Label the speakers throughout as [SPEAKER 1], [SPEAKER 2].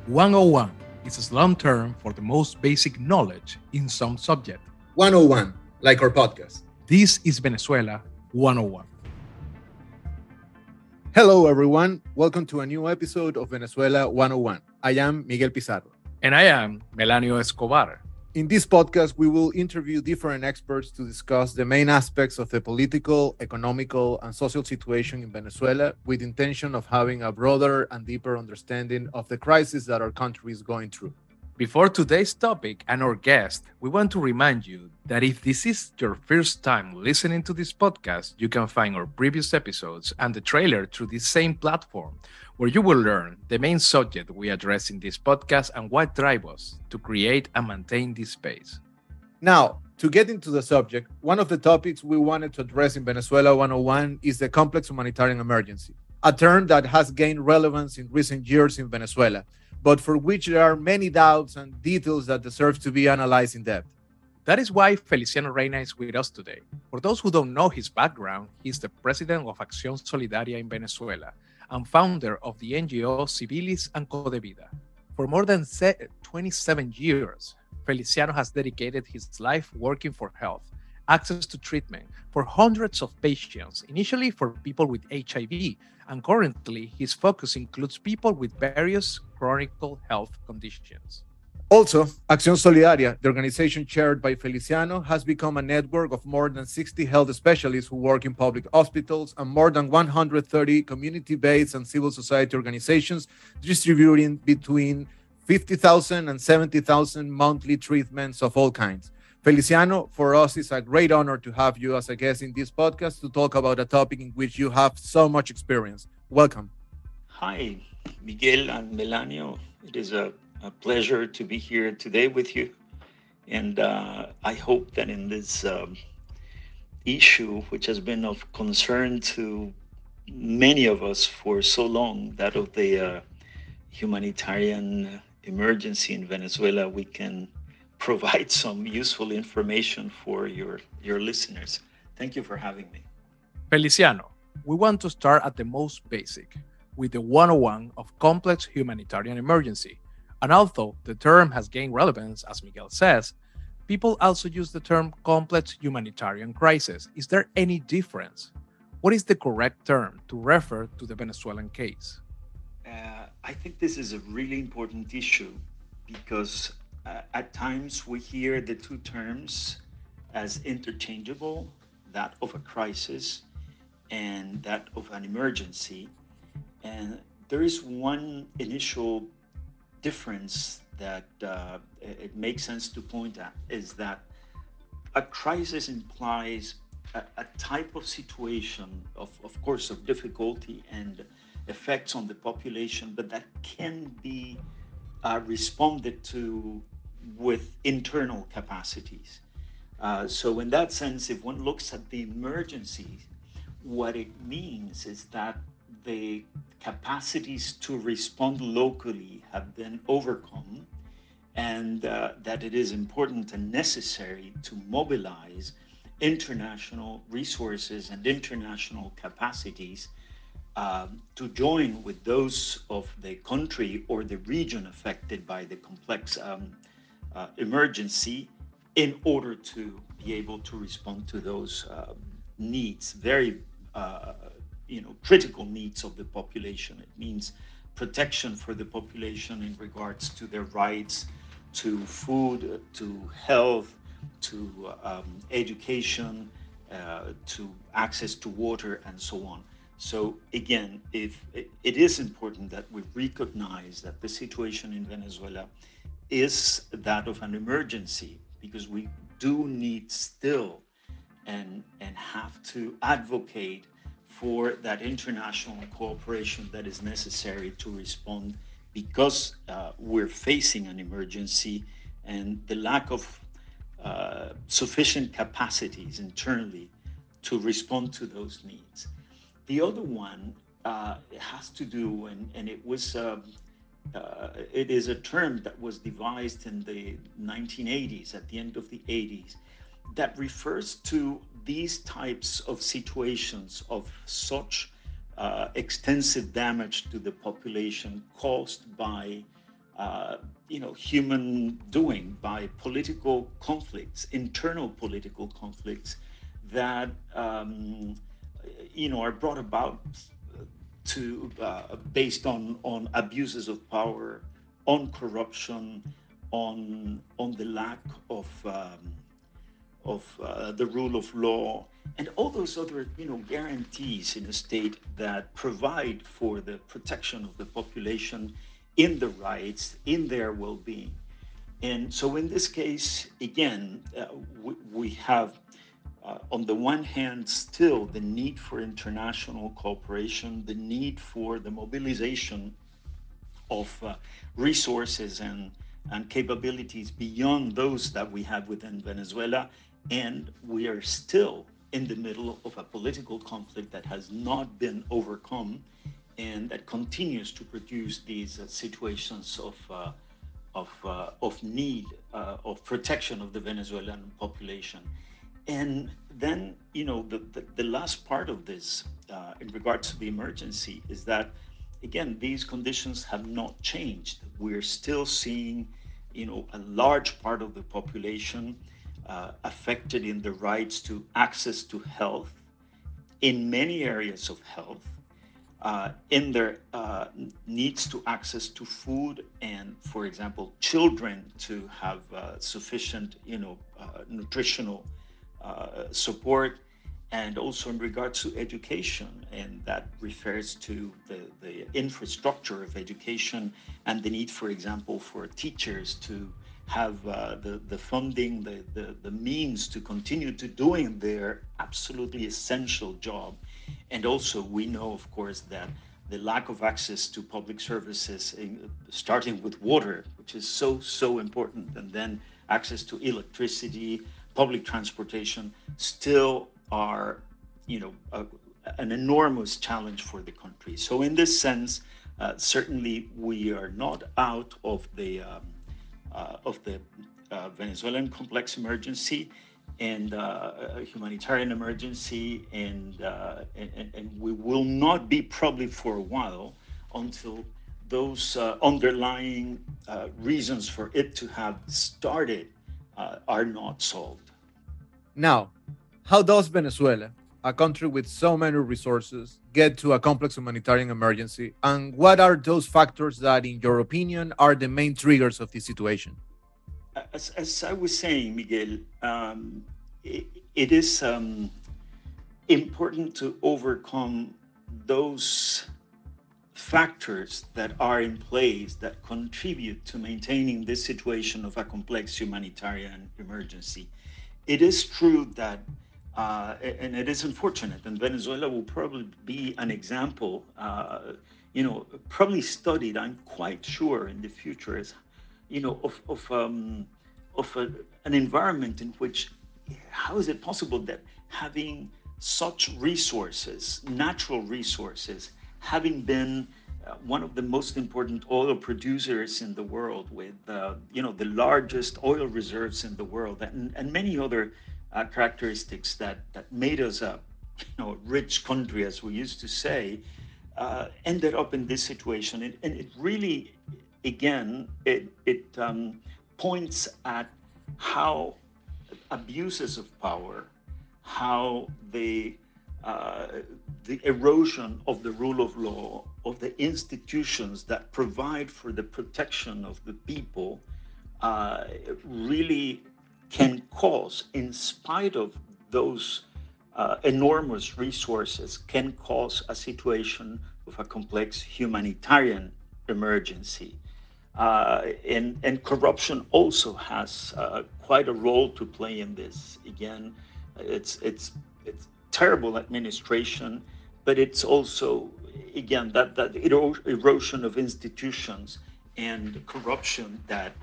[SPEAKER 1] 101 is a slang term for the most basic knowledge in some subject.
[SPEAKER 2] 101, like our podcast.
[SPEAKER 1] This is Venezuela 101.
[SPEAKER 2] Hello, everyone. Welcome to a new episode of Venezuela 101. I am Miguel Pizarro.
[SPEAKER 1] And I am Melanio Escobar.
[SPEAKER 2] In this podcast, we will interview different experts to discuss the main aspects of the political, economical, and social situation in Venezuela with intention of having a broader and deeper understanding of the crisis that our country is going through.
[SPEAKER 1] Before today's topic and our guest, we want to remind you that if this is your first time listening to this podcast, you can find our previous episodes and the trailer through this same platform, where you will learn the main subject we address in this podcast and what drives us to create and maintain this space.
[SPEAKER 2] Now, to get into the subject, one of the topics we wanted to address in Venezuela 101 is the Complex Humanitarian Emergency, a term that has gained relevance in recent years in Venezuela, but for which there are many doubts and details that deserve to be analyzed in depth.
[SPEAKER 1] That is why Feliciano Reyna is with us today. For those who don't know his background, he's the president of Acción Solidaria in Venezuela and founder of the NGOs Civilis and Codevida. For more than 27 years, Feliciano has dedicated his life working for health, access to treatment for hundreds of patients, initially for people with HIV, and currently his focus includes people with various chronic health conditions.
[SPEAKER 2] Also, Acción Solidaria, the organization chaired by Feliciano, has become a network of more than 60 health specialists who work in public hospitals and more than 130 community-based and civil society organizations distributing between 50,000 and 70,000 monthly treatments of all kinds. Feliciano, for us, it's a great honor to have you as a guest in this podcast to talk about a topic in which you have so much experience. Welcome.
[SPEAKER 3] Hi, Miguel and Melanio. It is a pleasure to be here today with you. And I hope that in this issue, which has been of concern to many of us for so long, that of the humanitarian emergency in Venezuela, we can provide some useful information for your listeners. Thank you for having me.
[SPEAKER 1] Feliciano, we want to start at the most basic, with the 101 of Complex Humanitarian Emergency. And although the term has gained relevance, as Miguel says, people also use the term complex humanitarian crisis. Is there any difference? What is the correct term to refer to the Venezuelan case?
[SPEAKER 3] I think this is a really important issue because at times we hear the two terms as interchangeable, that of a crisis and that of an emergency. And there is one initial difference that it makes sense to point at, is that a crisis implies a type of situation, of course, of difficulty and effects on the population, but that can be responded to with internal capacities. So in that sense, if one looks at the emergency, what it means is that the capacities to respond locally have been overcome, and that it is important and necessary to mobilize international resources and international capacities to join with those of the country or the region affected by the complex emergency in order to be able to respond to those needs, very critical needs of the population. It means protection for the population in regards to their rights to food, to health, to education, to access to water, and so on. So again, if it is important that we recognize that the situation in Venezuela is that of an emergency, because we do need still and have to advocate for that international cooperation that is necessary to respond, because we're facing an emergency and the lack of sufficient capacities internally to respond to those needs. The other one has to do, and it is a term that was devised in the 1980s, at the end of the 80s, that refers to these types of situations of such extensive damage to the population caused by human doing, by political conflicts, internal political conflicts that are brought about to based on abuses of power, on corruption, on the lack of the rule of law, and all those other guarantees in a state that provide for the protection of the population in the rights, in their well-being. And so in this case, again, we have on the one hand, still the need for international cooperation, the need for the mobilization of resources and capabilities beyond those that we have within Venezuela. And we are still in the middle of a political conflict that has not been overcome and that continues to produce these situations of need, of protection of the Venezuelan population. And then, the last part of this, in regards to the emergency, is that, again, these conditions have not changed. We're still seeing, a large part of the population affected in the rights to access to health, in many areas of health, in their needs to access to food, and, for example, children to have sufficient, nutritional support, and also in regards to education, and that refers to the infrastructure of education and the need, for example, for teachers to have the funding, the means to continue to doing their absolutely essential job. And also we know, of course, that the lack of access to public services, starting with water, which is so important, and then access to electricity, public transportation, still are, an enormous challenge for the country. So in this sense, certainly we are not out of the Venezuelan complex emergency and a humanitarian emergency, and we will not be probably for a while until those underlying reasons for it to have started are not solved.
[SPEAKER 2] Now, how does Venezuela, a country with so many resources, get to a complex humanitarian emergency? And what are those factors that, in your opinion, are the main triggers of this situation?
[SPEAKER 3] As I was saying, Miguel, it is important to overcome those factors that are in place that contribute to maintaining this situation of a complex humanitarian emergency. It is true that, and it is unfortunate, and Venezuela will probably be an example, probably studied, I'm quite sure, in the future, as an environment in which, how is it possible that having such resources, natural resources, having been one of the most important oil producers in the world, with the largest oil reserves in the world, and many other characteristics that made us a rich country, as we used to say, ended up in this situation. And it really, again, it points at how abuses of power, how the erosion of the rule of law, of the institutions that provide for the protection of the people, really can cause, in spite of those enormous resources, can cause a situation of a complex humanitarian emergency. And corruption also has quite a role to play in this. Again, it's terrible administration, but it's also, again, that erosion of institutions and corruption that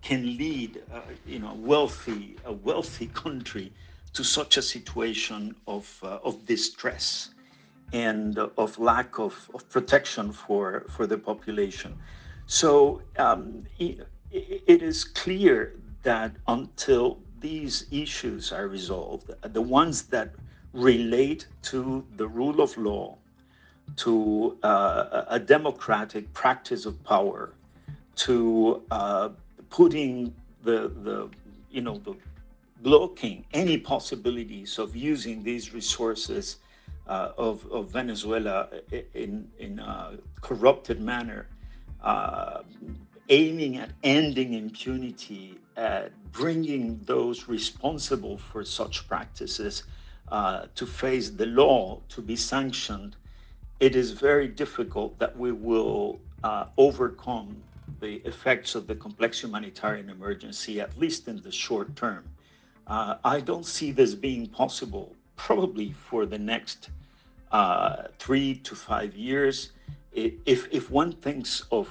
[SPEAKER 3] can lead, a wealthy country to such a situation of distress and of lack of protection for the population. So it is clear that until these issues are resolved, the ones that relate to the rule of law, to a democratic practice of power, to putting the blocking any possibilities of using these resources of Venezuela in a corrupted manner, aiming at ending impunity, at bringing those responsible for such practices to face the law, to be sanctioned. It is very difficult that we will overcome the effects of the complex humanitarian emergency, at least in the short term. I don't see this being possible probably for the next 3 to 5 years. If one thinks of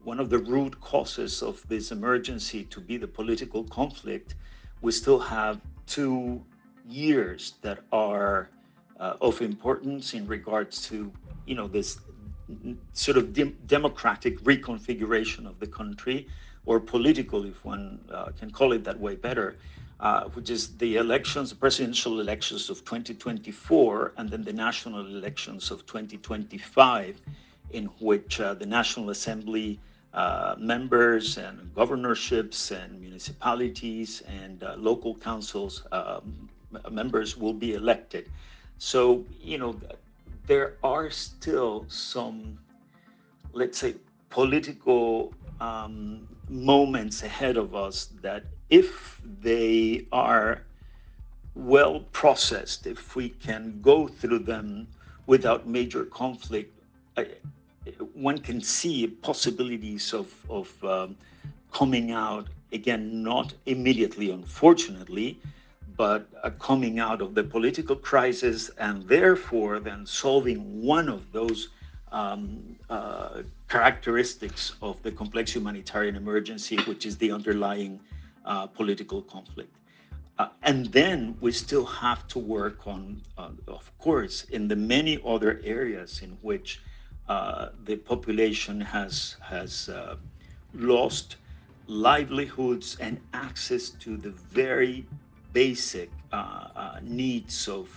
[SPEAKER 3] one of the root causes of this emergency to be the political conflict, we still have 2 years that are of importance in regards to, this sort of democratic reconfiguration of the country, or political, if one can call it that way better, which is the elections, the presidential elections of 2024, and then the national elections of 2025, in which the National Assembly members and governorships and municipalities and local councils members will be elected. So, there are still some, let's say, political moments ahead of us that, if they are well processed, if we can go through them without major conflict, one can see possibilities of coming out, again, not immediately, unfortunately, but coming out of the political crisis, and therefore then solving one of those characteristics of the complex humanitarian emergency, which is the underlying political conflict. And then we still have to work on, of course, in the many other areas in which the population has lost livelihoods and access to the very basic needs of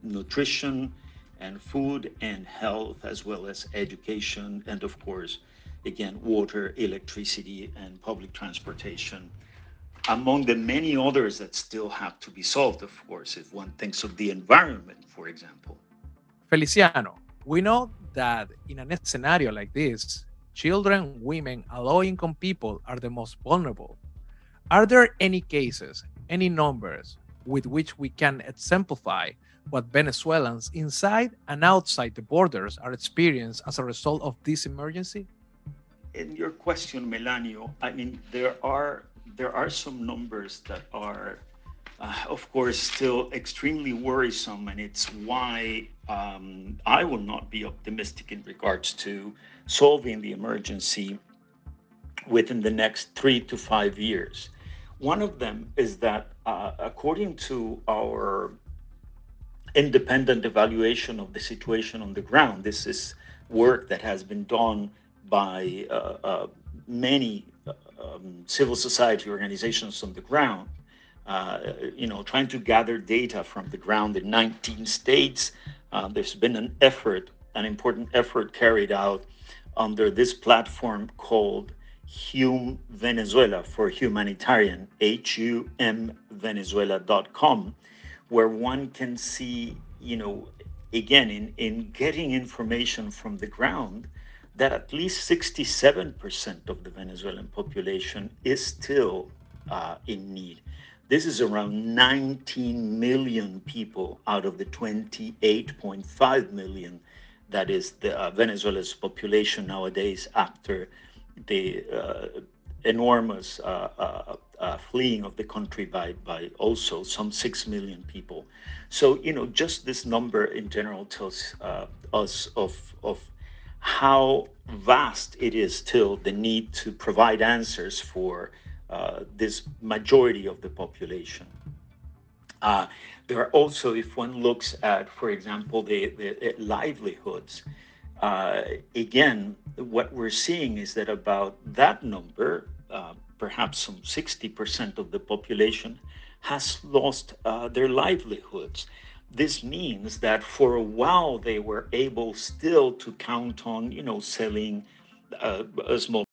[SPEAKER 3] nutrition and food and health, as well as education, and of course, again, water, electricity, and public transportation, among the many others that still have to be solved, of course, if one thinks of the environment, for example.
[SPEAKER 1] Feliciano, we know that in a scenario like this, children, women, and low-income people are the most vulnerable. Are there any cases, any numbers with which we can exemplify what Venezuelans inside and outside the borders are experiencing as a result of this emergency?
[SPEAKER 3] In your question, Melanio, I mean, there are some numbers that are, of course, still extremely worrisome, and it's why I will not be optimistic in regards to solving the emergency within the next 3 to 5 years. One of them is that, according to our independent evaluation of the situation on the ground, this is work that has been done by many civil society organizations on the ground, trying to gather data from the ground in 19 states. There's been an important effort carried out under this platform called HUM Venezuela, for humanitarian, humvenezuela.com, where one can see, again, in getting information from the ground, that at least 67% of the Venezuelan population is still in need. This is around 19 million people out of the 28.5 million that is Venezuela's population nowadays, after the enormous fleeing of the country by also some 6 million people. So, just this number in general tells us of how vast it is still, the need to provide answers for this majority of the population. There are also, if one looks at, for example, the livelihoods, again, what we're seeing is that about that number, perhaps some 60% of the population, has lost their livelihoods. This means that for a while they were able still to count on, selling a small